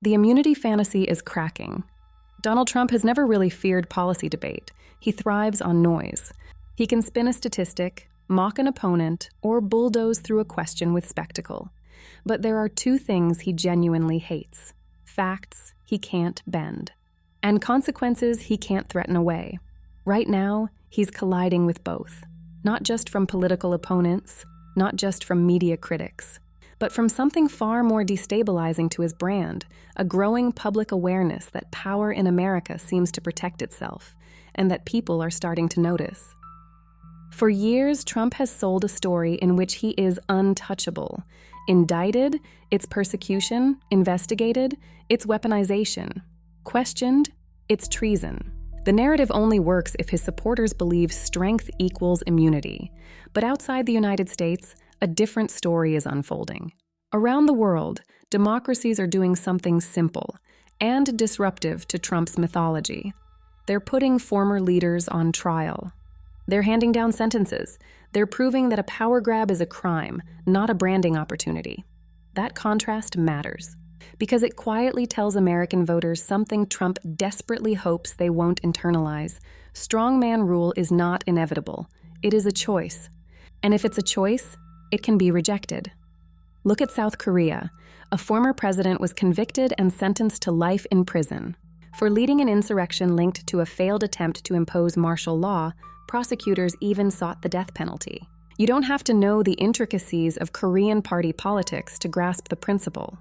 The immunity fantasy is cracking. Donald Trump has never really feared policy debate. He thrives on noise. He can spin a statistic, mock an opponent, or bulldoze through a question with spectacle. But there are two things he genuinely hates: facts he can't bend, and consequences he can't threaten away. Right now, he's colliding with both, not just from political opponents, not just from media critics, but from something far more destabilizing to his brand, a growing public awareness that power in America seems to protect itself, and that people are starting to notice. For years, Trump has sold a story in which he is untouchable. Indicted, it's persecution; investigated, it's weaponization; questioned, it's treason. The narrative only works if his supporters believe strength equals immunity. But outside the United States, a different story is unfolding. Around the world, democracies are doing something simple and disruptive to Trump's mythology. They're putting former leaders on trial. They're handing down sentences. They're proving that a power grab is a crime, not a branding opportunity. That contrast matters, because it quietly tells American voters something Trump desperately hopes they won't internalize. Strongman rule is not inevitable. It is a choice. And if it's a choice, it can be rejected. Look at South Korea. A former president was convicted and sentenced to life in prison. For leading an insurrection linked to a failed attempt to impose martial law, prosecutors even sought the death penalty. You don't have to know the intricacies of Korean party politics to grasp the principle.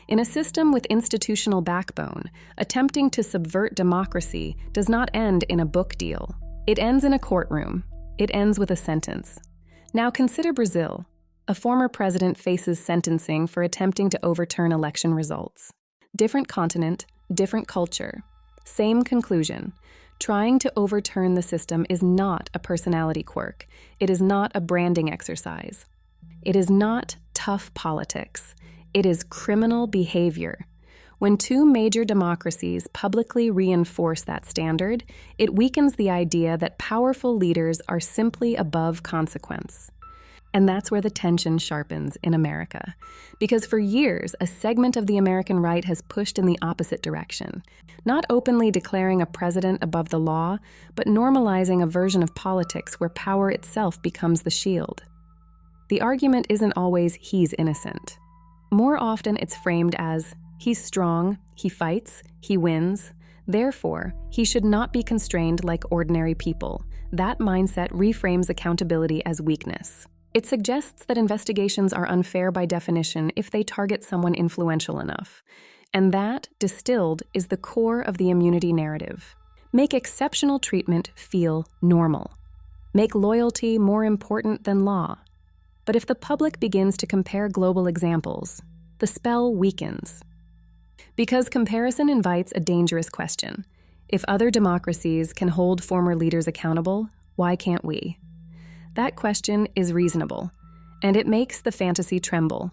In a system with institutional backbone, attempting to subvert democracy does not end in a book deal. It ends in a courtroom. It ends with a sentence. Now consider Brazil. A former president faces sentencing for attempting to overturn election results. Different continent, different culture. Same conclusion. Trying to overturn the system is not a personality quirk. It is not a branding exercise. It is not tough politics. It is criminal behavior. When two major democracies publicly reinforce that standard, it weakens the idea that powerful leaders are simply above consequence. And that's where the tension sharpens in America. Because for years, a segment of the American right has pushed in the opposite direction, not openly declaring a president above the law, but normalizing a version of politics where power itself becomes the shield. The argument isn't always he's innocent. More often it's framed as he's strong, he fights, he wins. Therefore, he should not be constrained like ordinary people. That mindset reframes accountability as weakness. It suggests that investigations are unfair by definition if they target someone influential enough. And that, distilled, is the core of the immunity narrative. Make exceptional treatment feel normal. Make loyalty more important than law. But if the public begins to compare global examples, the spell weakens. Because comparison invites a dangerous question. If other democracies can hold former leaders accountable, why can't we? That question is reasonable, and it makes the fantasy tremble.